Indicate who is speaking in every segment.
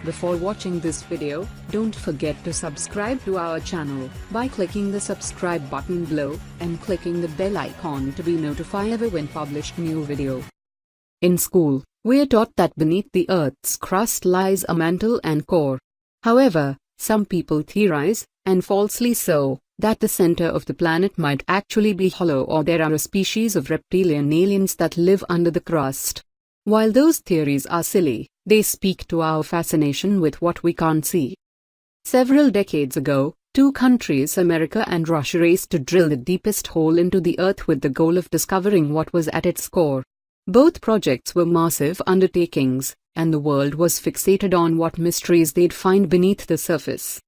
Speaker 1: Before watching this video, don't forget to subscribe to our channel by clicking the subscribe button below and clicking the bell icon to be notified when published new video. In school, we are taught that beneath the Earth's crust lies a mantle and core. However, some people theorize, and falsely so, that the center of the planet might actually be hollow or there are a species of reptilian aliens that live under the crust. While those theories are silly, they speak to our fascination with what we can't see. Several decades ago, two countries, America and Russia, raced to drill the deepest hole into the Earth with the goal of discovering what was at its core. Both projects were massive undertakings, and the world was fixated on what mysteries they'd find beneath the surface.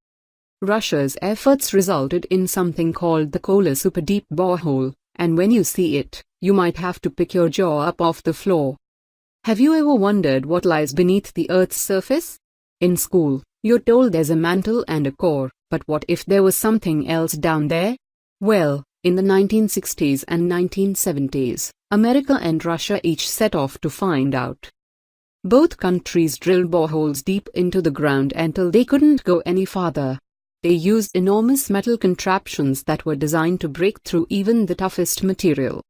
Speaker 1: Russia's efforts resulted in something called the Kola Superdeep Borehole, and when you see it, you might have to pick your jaw up off the floor. Have you ever wondered what lies beneath the Earth's surface? In school, you're told there's a mantle and a core, but what if there was something else down there? Well, in the 1960s and 1970s, America and Russia each set off to find out. Both countries drilled boreholes deep into the ground until they couldn't go any farther. They used enormous metal contraptions that were designed to break through even the toughest material.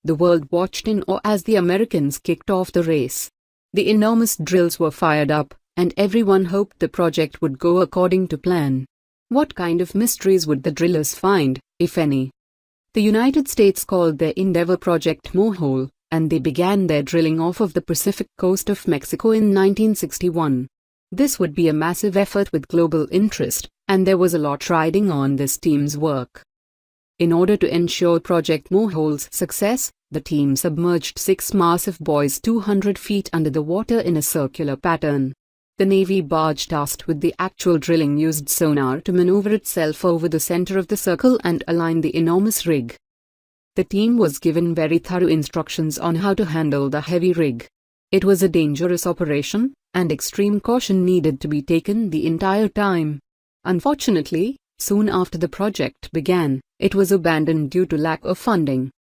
Speaker 1: The world watched in awe as the Americans kicked off the race. The enormous drills were fired up, and everyone hoped the project would go according to plan. What kind of mysteries would the drillers find, if any? The United States called their endeavor Project Borehole, and they began their drilling off of the Pacific coast of Mexico in 1961. This would be a massive effort with global interest, and there was a lot riding on this team's work. In order to ensure Project Borehole's success, the team submerged 6 massive buoys 200 feet under the water in a circular pattern. The Navy barge tasked with the actual drilling used sonar to maneuver itself over the center of the circle and align the enormous rig. The team was given very thorough instructions on how to handle the heavy rig. It was a dangerous operation, and extreme caution needed to be taken the entire time. Unfortunately, soon after the project began, it was abandoned due to lack of funding.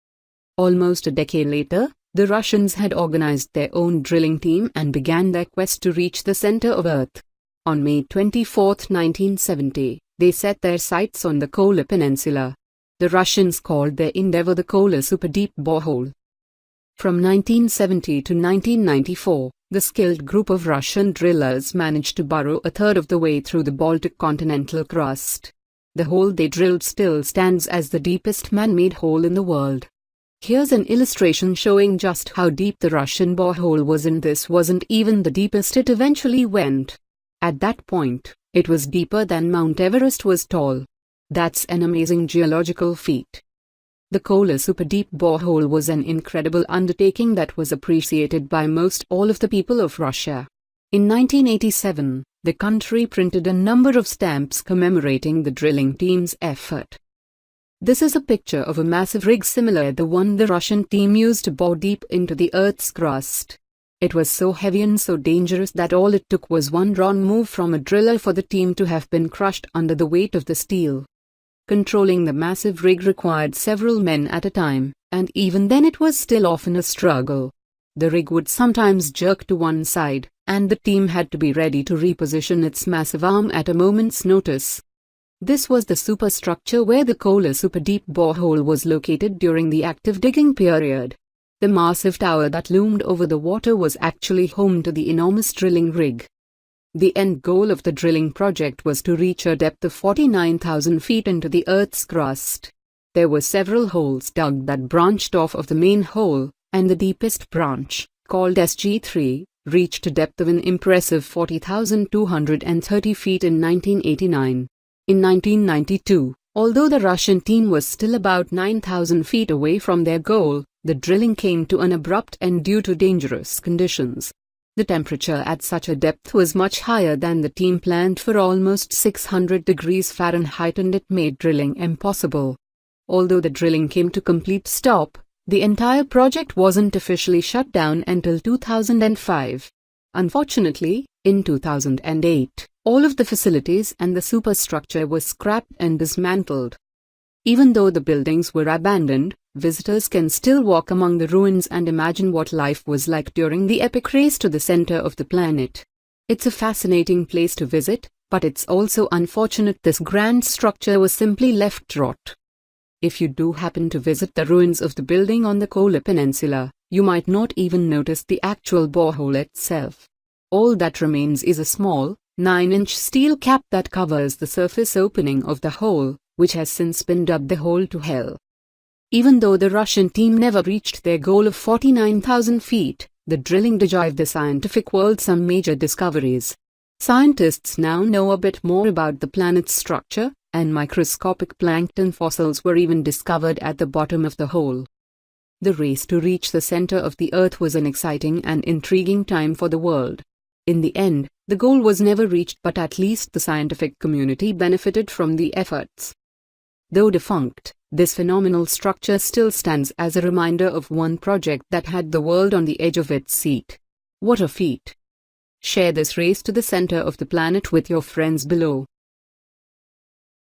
Speaker 1: Almost a decade later, the Russians had organized their own drilling team and began their quest to reach the center of Earth. On May 24, 1970, they set their sights on the Kola Peninsula. The Russians called their endeavor the Kola Superdeep Borehole. From 1970 to 1994, the skilled group of Russian drillers managed to burrow a third of the way through the Baltic continental crust. The hole they drilled still stands as the deepest man-made hole in the world. Here's an illustration showing just how deep the Russian borehole was, and this wasn't even the deepest it eventually went. At that point, it was deeper than Mount Everest was tall. That's an amazing geological feat. The Kola Superdeep Borehole was an incredible undertaking that was appreciated by most all of the people of Russia. In 1987, the country printed a number of stamps commemorating the drilling team's effort. This is a picture of a massive rig similar to the one the Russian team used to bore deep into the Earth's crust. It was so heavy and so dangerous that all it took was one wrong move from a driller for the team to have been crushed under the weight of the steel. Controlling the massive rig required several men at a time, and even then it was still often a struggle. The rig would sometimes jerk to one side, and the team had to be ready to reposition its massive arm at a moment's notice. This was the superstructure where the Kola Superdeep Borehole was located during the active digging period. The massive tower that loomed over the water was actually home to the enormous drilling rig. The end goal of the drilling project was to reach a depth of 49,000 feet into the Earth's crust. There were several holes dug that branched off of the main hole, and the deepest branch, called SG3, reached a depth of an impressive 40,230 feet in 1989. In 1992, although the Russian team was still about 9,000 feet away from their goal, the drilling came to an abrupt end due to dangerous conditions. The temperature at such a depth was much higher than the team planned for, almost 600 degrees Fahrenheit, and it made drilling impossible. Although the drilling came to complete stop, the entire project wasn't officially shut down until 2005. Unfortunately, in 2008, all of the facilities and the superstructure were scrapped and dismantled. Even though the buildings were abandoned, visitors can still walk among the ruins and imagine what life was like during the epic race to the center of the planet. It's a fascinating place to visit, but it's also unfortunate this grand structure was simply left to rot. If you do happen to visit the ruins of the building on the Kola Peninsula, you might not even notice the actual borehole itself. All that remains is a small, 9-inch steel cap that covers the surface opening of the hole, which has since been dubbed the Hole to Hell. Even though the Russian team never reached their goal of 49,000 feet, the drilling did give the scientific world some major discoveries. Scientists now know a bit more about the planet's structure, and microscopic plankton fossils were even discovered at the bottom of the hole. The race to reach the center of the Earth was an exciting and intriguing time for the world. In the end, the goal was never reached, but at least the scientific community benefited from the efforts. Though defunct, this phenomenal structure still stands as a reminder of one project that had the world on the edge of its seat. What a feat! Share this race to the center of the planet with your friends below.